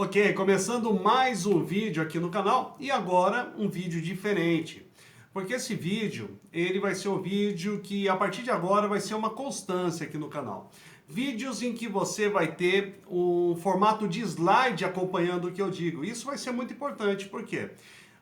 Ok, começando mais um vídeo aqui no canal e agora um vídeo diferente. Porque esse vídeo, ele vai ser um vídeo que a partir de agora vai ser uma constância aqui no canal. Vídeos em que você vai ter um formato de slide acompanhando o que eu digo. Isso vai ser muito importante, porque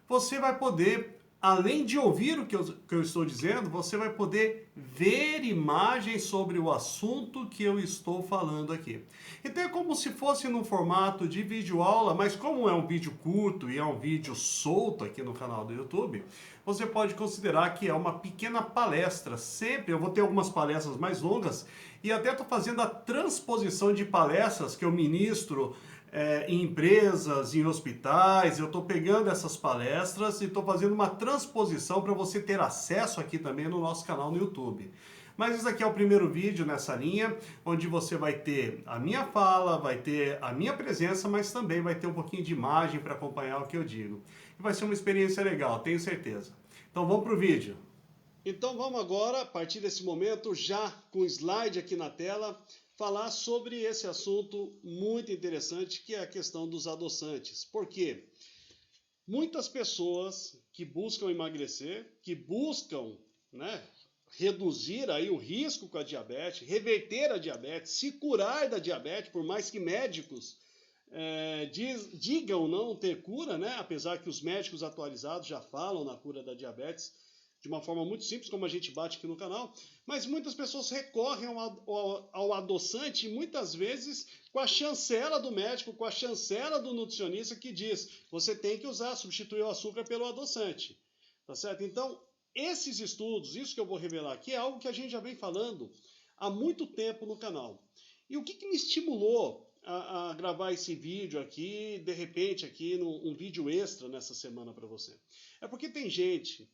você vai poder, além de ouvir o que eu estou dizendo, você vai poder ver imagens sobre o assunto que eu estou falando aqui. Então é como se fosse num formato de videoaula, mas como é um vídeo curto e é um vídeo solto aqui no canal do YouTube, você pode considerar que é uma pequena palestra. Sempre eu vou ter algumas palestras mais longas e até estou fazendo a transposição de palestras que eu ministro em empresas, em hospitais. Eu estou pegando essas palestras e estou fazendo uma transposição para você ter acesso aqui também no nosso canal no YouTube. Mas esse aqui é o primeiro vídeo nessa linha, onde você vai ter a minha fala, vai ter a minha presença, mas também vai ter um pouquinho de imagem para acompanhar o que eu digo. E vai ser uma experiência legal, tenho certeza. Então vamos para o vídeo. Então vamos agora, a partir desse momento, já com o slide aqui na tela, falar sobre esse assunto muito interessante, que é a questão dos adoçantes. Por quê? Muitas pessoas que buscam emagrecer, que buscam, né, reduzir aí o risco com a diabetes, reverter a diabetes, se curar da diabetes, por mais que médicos digam não ter cura, né, apesar que os médicos atualizados já falam na cura da diabetes, de uma forma muito simples, como a gente bate aqui no canal, mas muitas pessoas recorrem ao adoçante, muitas vezes com a chancela do médico, com a chancela do nutricionista que diz, você tem que usar, substituir o açúcar pelo adoçante, tá certo? Então, esses estudos, isso que eu vou revelar aqui, é algo que a gente já vem falando há muito tempo no canal. E o que me estimulou a gravar esse vídeo aqui, de repente aqui, um vídeo extra nessa semana para você? É porque tem gente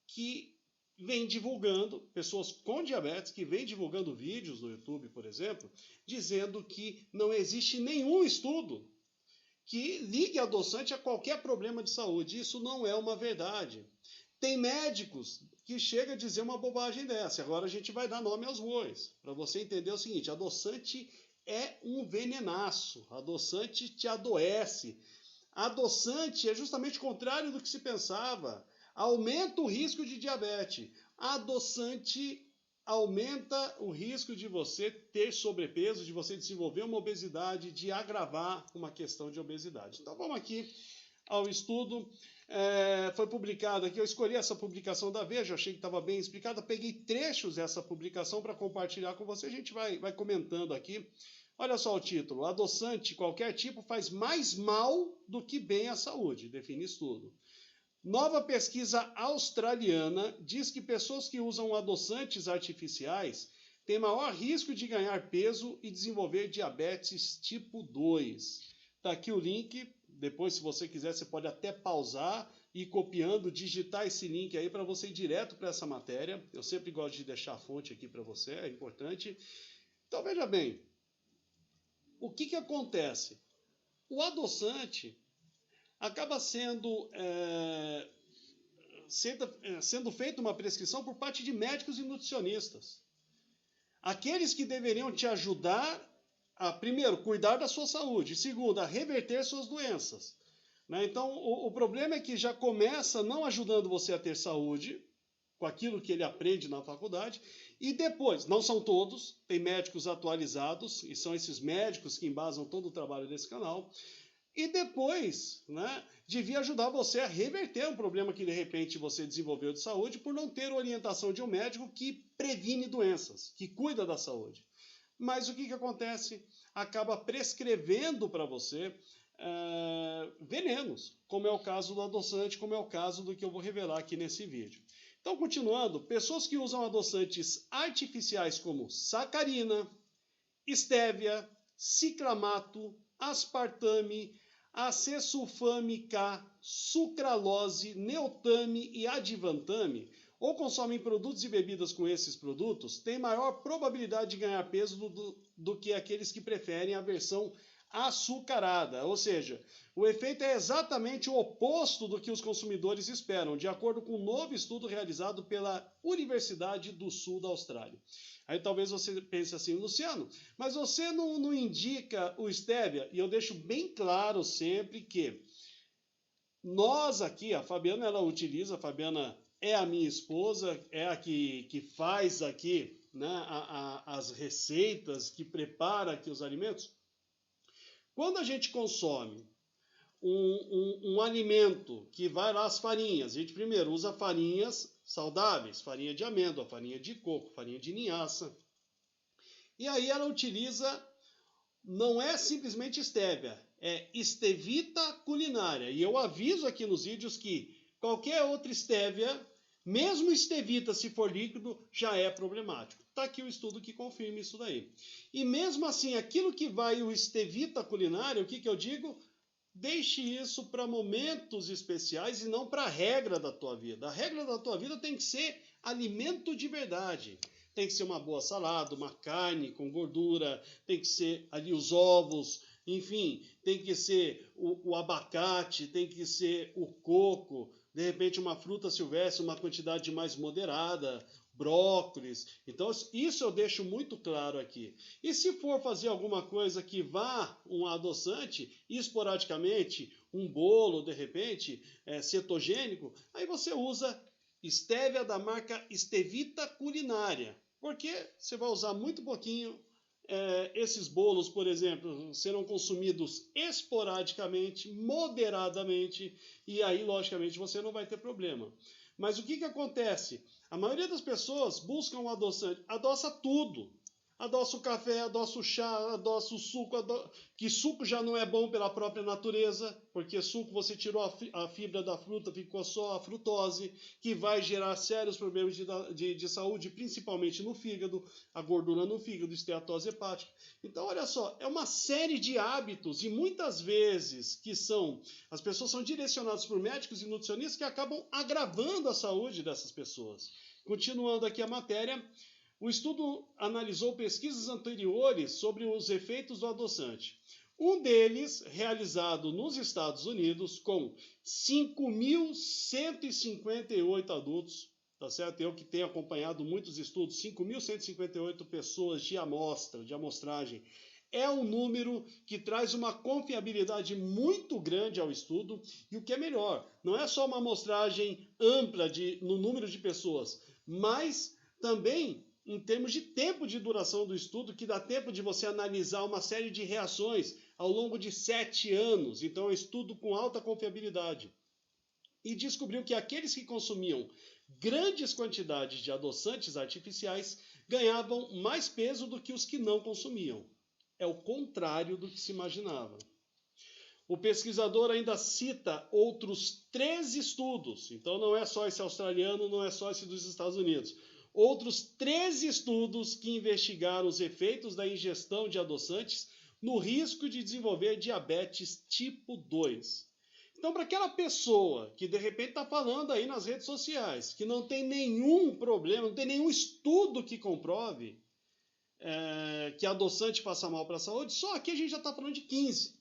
que vem divulgando, pessoas com diabetes, que vem divulgando vídeos no YouTube, por exemplo, dizendo que não existe nenhum estudo que ligue adoçante a qualquer problema de saúde. Isso não é uma verdade. Tem médicos que chegam a dizer uma bobagem dessa. Agora a gente vai dar nome aos bois. Para você entender o seguinte, adoçante é um venenaço. Adoçante te adoece. Adoçante é justamente o contrário do que se pensava. Aumenta o risco de diabetes. Adoçante aumenta o risco de você ter sobrepeso, de você desenvolver uma obesidade, de agravar uma questão de obesidade. Então vamos aqui ao estudo. Foi publicado aqui, eu escolhi essa publicação da Veja, achei que estava bem explicada, peguei trechos dessa publicação para compartilhar com você, a gente vai comentando aqui. Olha só o título, adoçante qualquer tipo faz mais mal do que bem à saúde, define estudo. Nova pesquisa australiana diz que pessoas que usam adoçantes artificiais têm maior risco de ganhar peso e desenvolver diabetes tipo 2. Está aqui o link, depois se você quiser você pode até pausar e ir copiando, digitar esse link aí para você ir direto para essa matéria. Eu sempre gosto de deixar a fonte aqui para você, é importante. Então veja bem, o que acontece? O adoçante acaba sendo feita uma prescrição por parte de médicos e nutricionistas. Aqueles que deveriam te ajudar a, primeiro, cuidar da sua saúde, e segundo, a reverter suas doenças. Né? Então, o problema é que já começa não ajudando você a ter saúde, com aquilo que ele aprende na faculdade, e depois, não são todos, tem médicos atualizados, e são esses médicos que embasam todo o trabalho desse canal, e depois, né, devia ajudar você a reverter um problema que de repente você desenvolveu de saúde por não ter orientação de um médico que previne doenças, que cuida da saúde. Mas o que acontece? Acaba prescrevendo para você venenos, como é o caso do adoçante, como é o caso do que eu vou revelar aqui nesse vídeo. Então, continuando, pessoas que usam adoçantes artificiais como sacarina, estévia, ciclamato, aspartame, acesulfame K, sucralose, neotame e adivantame, ou consomem produtos e bebidas com esses produtos, têm maior probabilidade de ganhar peso do que aqueles que preferem a versão açucarada, ou seja, o efeito é exatamente o oposto do que os consumidores esperam, de acordo com um novo estudo realizado pela Universidade do Sul da Austrália. Aí talvez você pense assim, Luciano, mas você não indica o stevia? E eu deixo bem claro sempre que nós aqui, a Fabiana ela utiliza, a Fabiana é a minha esposa, é a que faz aqui, né, as receitas, que prepara aqui os alimentos. Quando a gente consome um alimento que vai lá as farinhas, a gente primeiro usa farinhas saudáveis, farinha de amêndoa, farinha de coco, farinha de linhaça. E aí ela utiliza, não é simplesmente stevia, é stevita culinária. E eu aviso aqui nos vídeos que qualquer outra stevia, mesmo stevita se for líquido, já é problemático. Está aqui o estudo que confirma isso daí. E mesmo assim, aquilo que vai o stevita culinária, o que eu digo? Deixe isso para momentos especiais e não para a regra da tua vida. A regra da tua vida tem que ser alimento de verdade. Tem que ser uma boa salada, uma carne com gordura, tem que ser ali os ovos, enfim, tem que ser o abacate, tem que ser o coco, de repente uma fruta silvestre, uma quantidade mais moderada, brócolis. Então, isso eu deixo muito claro aqui. E se for fazer alguma coisa que vá um adoçante, esporadicamente, um bolo, de repente, cetogênico, aí você usa stevia da marca Stevita Culinária. Porque você vai usar muito pouquinho. Esses bolos, por exemplo, serão consumidos esporadicamente, moderadamente, e aí, logicamente, você não vai ter problema. Mas o que acontece? A maioria das pessoas buscam um adoçante, adoça tudo. Adoça o café, adoça o chá, adoça o suco, que suco já não é bom pela própria natureza, porque suco você tirou a fibra da fruta, ficou só a frutose, que vai gerar sérios problemas de saúde, principalmente no fígado, a gordura no fígado, esteatose hepática. Então, olha só, é uma série de hábitos, e muitas vezes as pessoas são direcionadas por médicos e nutricionistas que acabam agravando a saúde dessas pessoas. Continuando aqui a matéria, o estudo analisou pesquisas anteriores sobre os efeitos do adoçante. Um deles, realizado nos Estados Unidos, com 5.158 adultos, tá certo? Eu que tenho acompanhado muitos estudos, 5.158 pessoas de amostragem. É um número que traz uma confiabilidade muito grande ao estudo, e o que é melhor, não é só uma amostragem ampla no número de pessoas, mas também em termos de tempo de duração do estudo, que dá tempo de você analisar uma série de reações ao longo de 7 anos. Então, é um estudo com alta confiabilidade. E descobriu que aqueles que consumiam grandes quantidades de adoçantes artificiais ganhavam mais peso do que os que não consumiam. É o contrário do que se imaginava. O pesquisador ainda cita outros 3 estudos. Então, não é só esse australiano, não é só esse dos Estados Unidos. Outros 13 estudos que investigaram os efeitos da ingestão de adoçantes no risco de desenvolver diabetes tipo 2. Então, para aquela pessoa que de repente está falando aí nas redes sociais, que não tem nenhum problema, não tem nenhum estudo que comprove que adoçante faça mal para a saúde, só aqui a gente já está falando de 15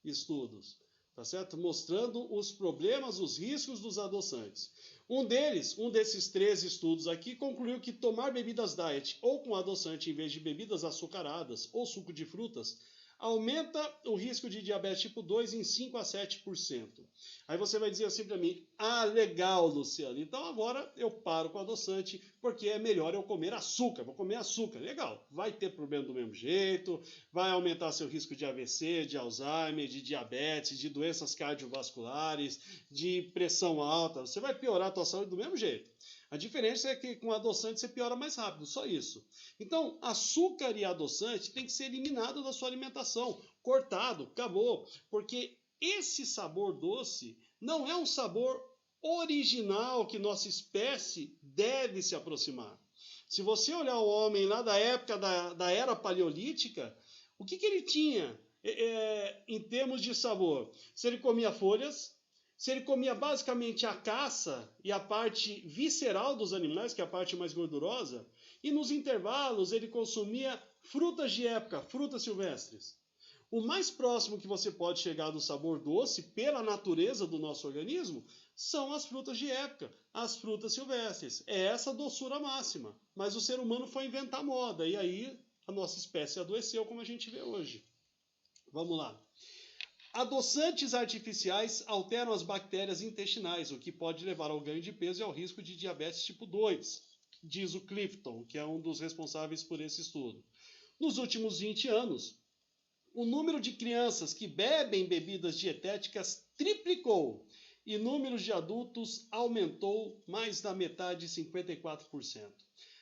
estudos, tá certo? Mostrando os problemas, os riscos dos adoçantes. Um desses 13 estudos aqui, concluiu que tomar bebidas diet ou com adoçante em vez de bebidas açucaradas ou suco de frutas aumenta o risco de diabetes tipo 2 em 5 a 7%. Aí você vai dizer assim para mim, legal, Luciano, então agora eu paro com adoçante, porque é melhor eu comer açúcar, vou comer açúcar. Legal, vai ter problema do mesmo jeito, vai aumentar seu risco de AVC, de Alzheimer, de diabetes, de doenças cardiovasculares, de pressão alta, você vai piorar a tua saúde do mesmo jeito. A diferença é que com adoçante você piora mais rápido, só isso. Então, açúcar e adoçante tem que ser eliminado da sua alimentação, cortado, acabou. Porque esse sabor doce não é um sabor original que nossa espécie deve se aproximar. Se você olhar o homem lá da época da era paleolítica, o que ele tinha em termos de sabor? Se ele comia folhas, se ele comia basicamente a caça e a parte visceral dos animais, que é a parte mais gordurosa, e nos intervalos ele consumia frutas de época, frutas silvestres. O mais próximo que você pode chegar do sabor doce, pela natureza do nosso organismo, são as frutas de época, as frutas silvestres. É essa a doçura máxima. Mas o ser humano foi inventar moda, e aí a nossa espécie adoeceu, como a gente vê hoje. Vamos lá. Adoçantes artificiais alteram as bactérias intestinais, o que pode levar ao ganho de peso e ao risco de diabetes tipo 2, diz o Clifton, que é um dos responsáveis por esse estudo. Nos últimos 20 anos, o número de crianças que bebem bebidas dietéticas triplicou e o número de adultos aumentou mais da metade, 54%.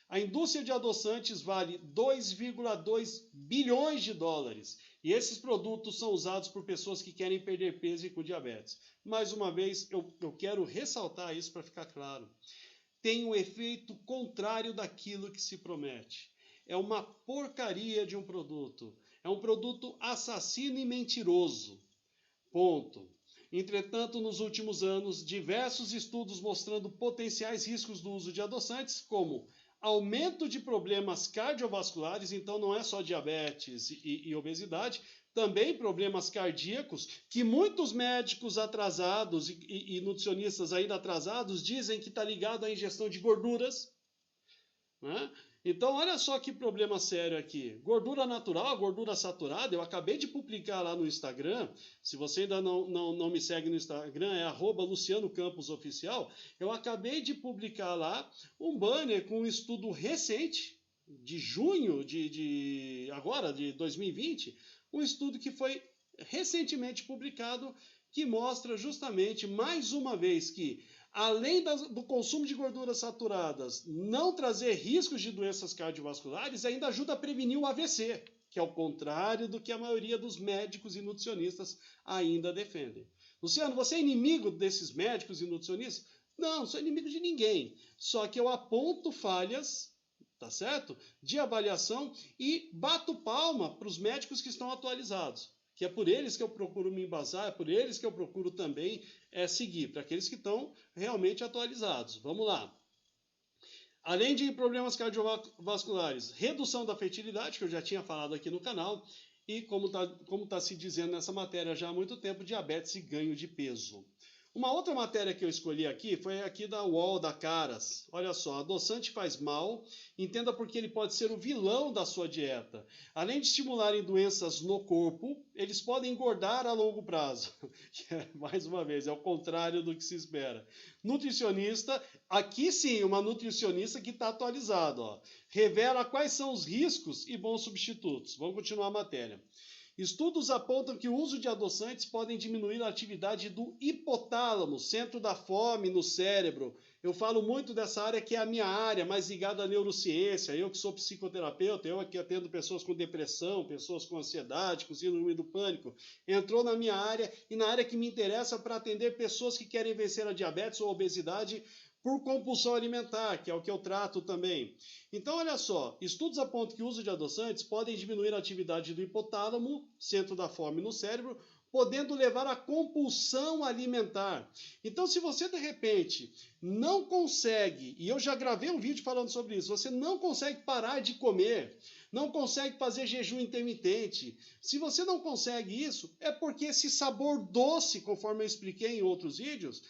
A indústria de adoçantes vale 2,2 bilhões de dólares e esses produtos são usados por pessoas que querem perder peso e com diabetes. Mais uma vez, eu quero ressaltar isso para ficar claro. Tem um efeito contrário daquilo que se promete. É uma porcaria de um produto. É um produto assassino e mentiroso. Ponto. Entretanto, nos últimos anos, diversos estudos mostrando potenciais riscos do uso de adoçantes, como aumento de problemas cardiovasculares, então não é só diabetes e obesidade, também problemas cardíacos, que muitos médicos atrasados e nutricionistas ainda atrasados dizem que está ligado à ingestão de gorduras, né? Então, olha só que problema sério aqui. Gordura natural, gordura saturada, eu acabei de publicar lá no Instagram. Se você ainda não me segue no Instagram, é @LucianoCamposOficial. Eu acabei de publicar lá um banner com um estudo recente, de junho agora, de 2020, um estudo que foi recentemente publicado, que mostra justamente, mais uma vez, que além do consumo de gorduras saturadas não trazer riscos de doenças cardiovasculares, ainda ajuda a prevenir o AVC, que é o contrário do que a maioria dos médicos e nutricionistas ainda defendem. Luciano, você é inimigo desses médicos e nutricionistas? Não, não sou inimigo de ninguém. Só que eu aponto falhas, tá certo? De avaliação e bato palma para os médicos que estão atualizados. Que é por eles que eu procuro me embasar, é por eles que eu procuro também seguir, para aqueles que estão realmente atualizados. Vamos lá. Além de problemas cardiovasculares, redução da fertilidade, que eu já tinha falado aqui no canal, e como tá se dizendo nessa matéria já há muito tempo, diabetes e ganho de peso. Uma outra matéria que eu escolhi aqui foi aqui da UOL, da Caras. Olha só, adoçante faz mal, entenda porque ele pode ser o vilão da sua dieta. Além de estimularem doenças no corpo, eles podem engordar a longo prazo. Mais uma vez, é o contrário do que se espera. Nutricionista, aqui sim, uma nutricionista que está atualizada, ó, revela quais são os riscos e bons substitutos. Vamos continuar a matéria. Estudos apontam que o uso de adoçantes podem diminuir a atividade do hipotálamo, centro da fome no cérebro. Eu falo muito dessa área que é a minha área, mais ligada à neurociência. Eu que sou psicoterapeuta, eu aqui atendo pessoas com depressão, pessoas com ansiedade, com síndrome do pânico. Entrou na minha área e na área que me interessa para atender pessoas que querem vencer a diabetes ou a obesidade por compulsão alimentar, que é o que eu trato também. Então, olha só, estudos apontam que o uso de adoçantes podem diminuir a atividade do hipotálamo, centro da fome no cérebro, podendo levar à compulsão alimentar. Então, se você, de repente, não consegue, e eu já gravei um vídeo falando sobre isso, você não consegue parar de comer, não consegue fazer jejum intermitente, se você não consegue isso, é porque esse sabor doce, conforme eu expliquei em outros vídeos,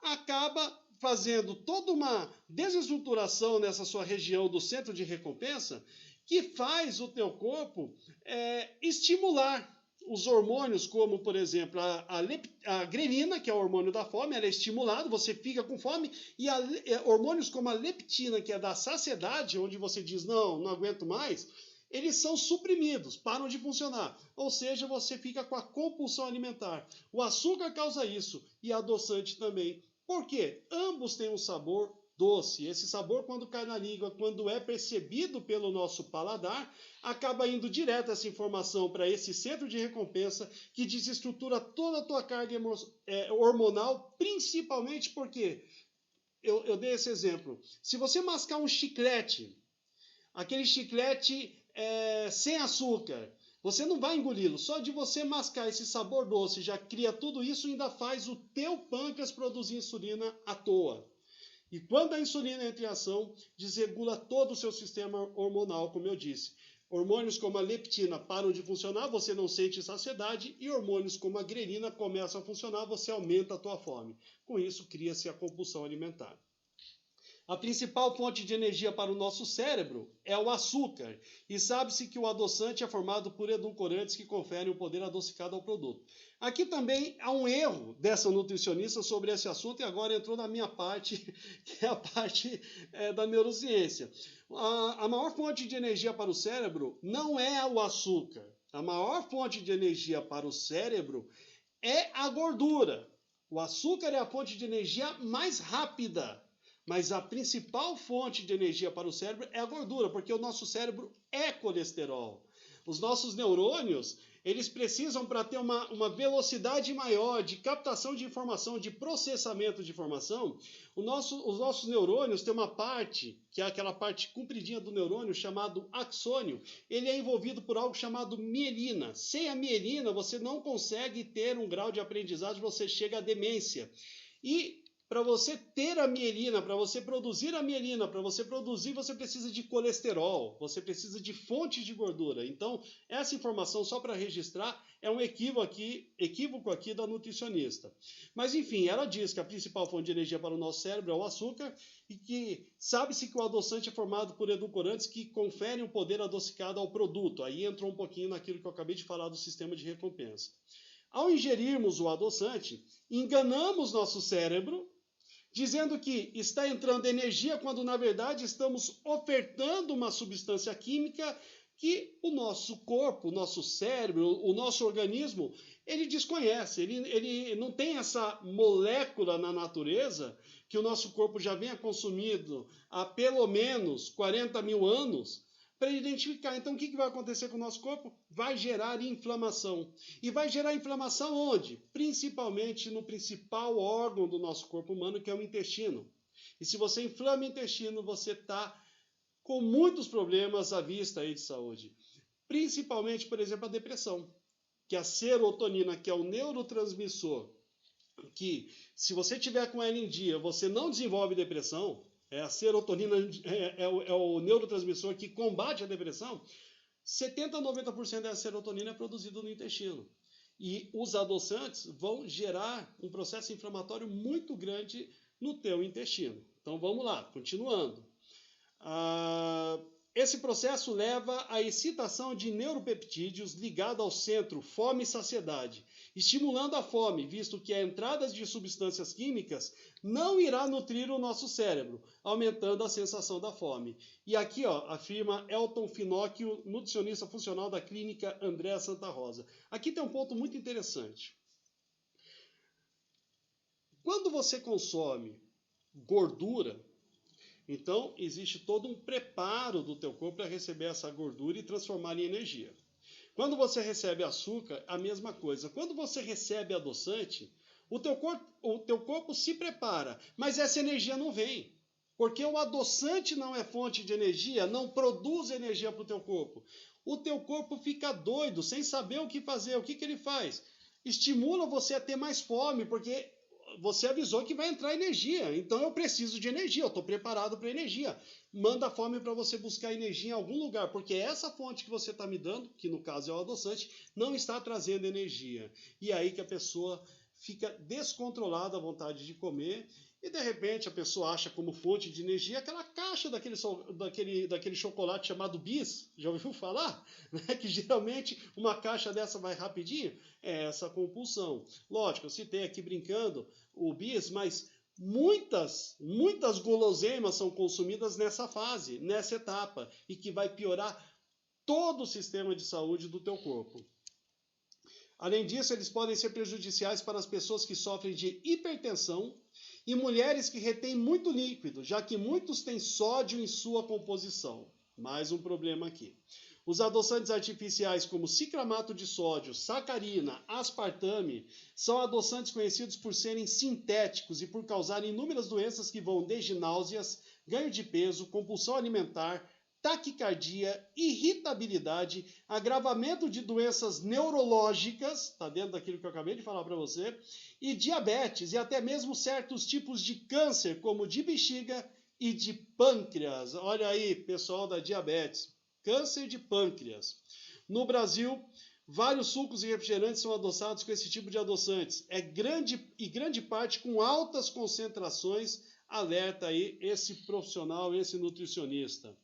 acaba fazendo toda uma desestruturação nessa sua região do centro de recompensa, que faz o teu corpo estimular os hormônios, como, por exemplo, a grelina, que é o hormônio da fome, ela é estimulada, você fica com fome, e hormônios como a leptina, que é da saciedade, onde você diz, não aguento mais, eles são suprimidos, param de funcionar. Ou seja, você fica com a compulsão alimentar. O açúcar causa isso, e a adoçante também. Por quê? Ambos têm um sabor doce. Esse sabor, quando cai na língua, quando é percebido pelo nosso paladar, acaba indo direto essa informação para esse centro de recompensa que desestrutura toda a tua carga hormonal, principalmente porque, eu dei esse exemplo, se você mascar um chiclete, aquele chiclete sem açúcar, você não vai engoli-lo. Só de você mascar esse sabor doce já cria tudo isso e ainda faz o teu pâncreas produzir insulina à toa. E quando a insulina entra em ação, desregula todo o seu sistema hormonal, como eu disse. Hormônios como a leptina param de funcionar, você não sente saciedade, e hormônios como a grelina começam a funcionar, você aumenta a tua fome. Com isso, cria-se a compulsão alimentar. A principal fonte de energia para o nosso cérebro é o açúcar, e sabe-se que o adoçante é formado por edulcorantes que conferem o poder adocicado ao produto. Aqui também há um erro dessa nutricionista sobre esse assunto, e agora entrou na minha parte, que é a parte da neurociência. A maior fonte de energia para o cérebro não é o açúcar. A maior fonte de energia para o cérebro é a gordura. O açúcar é a fonte de energia mais rápida. Mas a principal fonte de energia para o cérebro é a gordura, porque o nosso cérebro é colesterol. Os nossos neurônios, eles precisam, para ter uma velocidade maior de captação de informação, de processamento de informação, os nossos neurônios têm uma parte, que é aquela parte compridinha do neurônio, chamado axônio. Ele é envolvido por algo chamado mielina. Sem a mielina, você não consegue ter um grau de aprendizagem, você chega à demência. E para você ter a mielina, para você produzir a mielina, para você produzir, você precisa de colesterol, você precisa de fontes de gordura. Então, essa informação, só para registrar, é um equívoco aqui da nutricionista. Mas, enfim, ela diz que a principal fonte de energia para o nosso cérebro é o açúcar e que sabe-se que o adoçante é formado por edulcorantes que conferem um poder adocicado ao produto. Aí entrou um pouquinho naquilo que eu acabei de falar do sistema de recompensa. Ao ingerirmos o adoçante, enganamos nosso cérebro, dizendo que está entrando energia, quando na verdade estamos ofertando uma substância química que o nosso corpo, o nosso cérebro, o nosso organismo, ele desconhece. Ele não tem essa molécula na natureza que o nosso corpo já venha consumindo há pelo menos 40 mil anos, para identificar. Então, o que vai acontecer com o nosso corpo? Vai gerar inflamação. E vai gerar inflamação onde? Principalmente no principal órgão do nosso corpo humano, que é o intestino. E se você inflama o intestino, você está com muitos problemas à vista aí de saúde. Principalmente, por exemplo, a depressão. Que a serotonina, que é o neurotransmissor, que se você tiver com ela em dia, você não desenvolve depressão. A serotonina é o neurotransmissor que combate a depressão. 70% a 90% da serotonina é produzida no intestino. E os adoçantes vão gerar um processo inflamatório muito grande no teu intestino. Então vamos lá, continuando. Esse processo leva à excitação de neuropeptídeos ligado ao centro fome e saciedade, estimulando a fome, visto que a entrada de substâncias químicas não irá nutrir o nosso cérebro, aumentando a sensação da fome. E aqui afirma Elton Finocchio, nutricionista funcional da clínica Andréa Santa Rosa. Aqui tem um ponto muito interessante. Quando você consome gordura, então, existe todo um preparo do teu corpo para receber essa gordura e transformar em energia. Quando você recebe açúcar, a mesma coisa. Quando você recebe adoçante, o teu corpo se prepara, mas essa energia não vem. Porque o adoçante não é fonte de energia, não produz energia para o teu corpo. O teu corpo fica doido, sem saber o que fazer. O que ele faz? Estimula você a ter mais fome, porque você avisou que vai entrar energia, então eu preciso de energia, eu estou preparado para energia. Manda a fome para você buscar energia em algum lugar, porque essa fonte que você está me dando, que no caso é o adoçante, não está trazendo energia. E é aí que a pessoa fica descontrolada a vontade de comer, e de repente a pessoa acha como fonte de energia aquela caixa daquele chocolate chamado Bis, já ouviu falar? Que geralmente uma caixa dessa vai rapidinho. É essa compulsão. Lógico, eu citei aqui brincando o Bis, mas muitas guloseimas são consumidas nessa fase, nessa etapa, e que vai piorar todo o sistema de saúde do teu corpo. Além disso, eles podem ser prejudiciais para as pessoas que sofrem de hipertensão e mulheres que retêm muito líquido, já que muitos têm sódio em sua composição. Mais um problema aqui. Os adoçantes artificiais como ciclamato de sódio, sacarina, aspartame, são adoçantes conhecidos por serem sintéticos e por causarem inúmeras doenças que vão desde náuseas, ganho de peso, compulsão alimentar, taquicardia, irritabilidade, agravamento de doenças neurológicas, está dentro daquilo que eu acabei de falar para você, e diabetes, e até mesmo certos tipos de câncer, como de bexiga e de pâncreas. Olha aí, pessoal da diabetes. Câncer de pâncreas. No Brasil, vários sucos e refrigerantes são adoçados com esse tipo de adoçantes. Grande parte com altas concentrações, alerta aí esse profissional, esse nutricionista.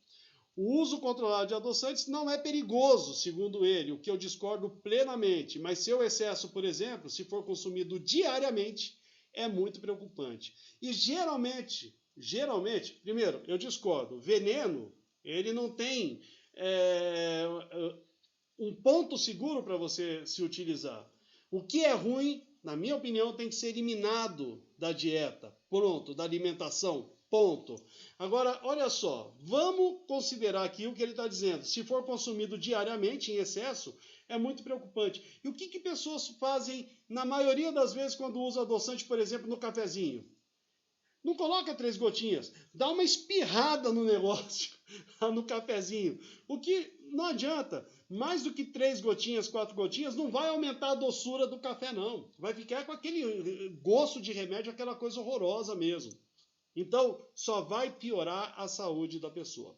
O uso controlado de adoçantes não é perigoso, segundo ele, o que eu discordo plenamente, mas seu excesso, por exemplo, se for consumido diariamente, é muito preocupante. E geralmente, primeiro, eu discordo, veneno, ele não tem um ponto seguro para você se utilizar. O que é ruim, na minha opinião, tem que ser eliminado da dieta, pronto, da alimentação, ponto. Agora, olha só, vamos considerar aqui o que ele está dizendo. Se for consumido diariamente, em excesso, é muito preocupante. E o que pessoas fazem, na maioria das vezes, quando usam adoçante, por exemplo, no cafezinho? Não coloca 3 gotinhas, dá uma espirrada no negócio, no cafezinho. O que não adianta, mais do que 3 gotinhas, 4 gotinhas, não vai aumentar a doçura do café, não. Vai ficar com aquele gosto de remédio, aquela coisa horrorosa mesmo. Então, só vai piorar a saúde da pessoa.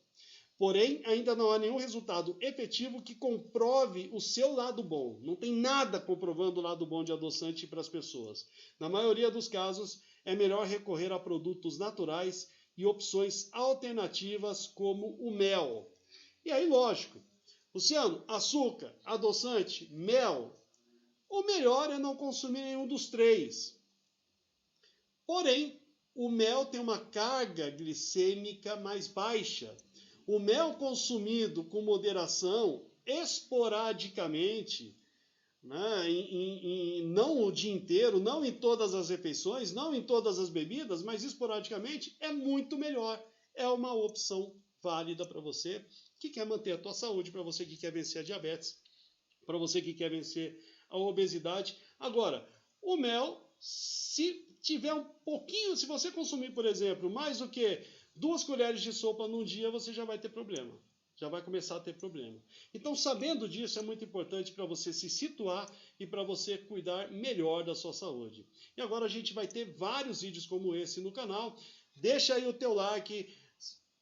Porém, ainda não há nenhum resultado efetivo que comprove o seu lado bom. Não tem nada comprovando o lado bom de adoçante para as pessoas. Na maioria dos casos, é melhor recorrer a produtos naturais e opções alternativas como o mel. E aí, lógico, Luciano, açúcar, adoçante, mel. O melhor é não consumir nenhum dos 3. Porém, o mel tem uma carga glicêmica mais baixa. O mel consumido com moderação, esporadicamente, né, não o dia inteiro, não em todas as refeições, não em todas as bebidas, mas esporadicamente, é muito melhor. É uma opção válida para você que quer manter a tua saúde, para você que quer vencer a diabetes, para você que quer vencer a obesidade. Agora, o mel, se tiver um pouquinho, se você consumir, por exemplo, mais do que 2 colheres de sopa num dia, você já vai ter problema. Já vai começar a ter problema. Então, sabendo disso, é muito importante para você se situar e para você cuidar melhor da sua saúde. E agora a gente vai ter vários vídeos como esse no canal. Deixa aí o teu like.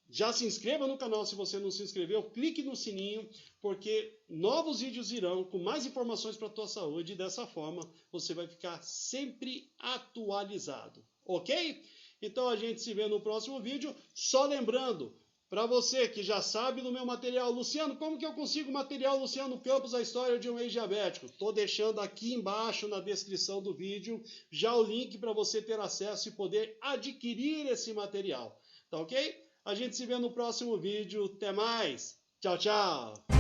Já se inscreva no canal se você não se inscreveu, clique no sininho, porque novos vídeos irão com mais informações para a tua saúde e dessa forma você vai ficar sempre atualizado, ok? Então a gente se vê no próximo vídeo. Só lembrando, para você que já sabe do meu material, Luciano, como que eu consigo material Luciano Campos, a história de um ex-diabético? Estou deixando aqui embaixo na descrição do vídeo já o link para você ter acesso e poder adquirir esse material, tá ok? A gente se vê no próximo vídeo. Até mais. Tchau, tchau.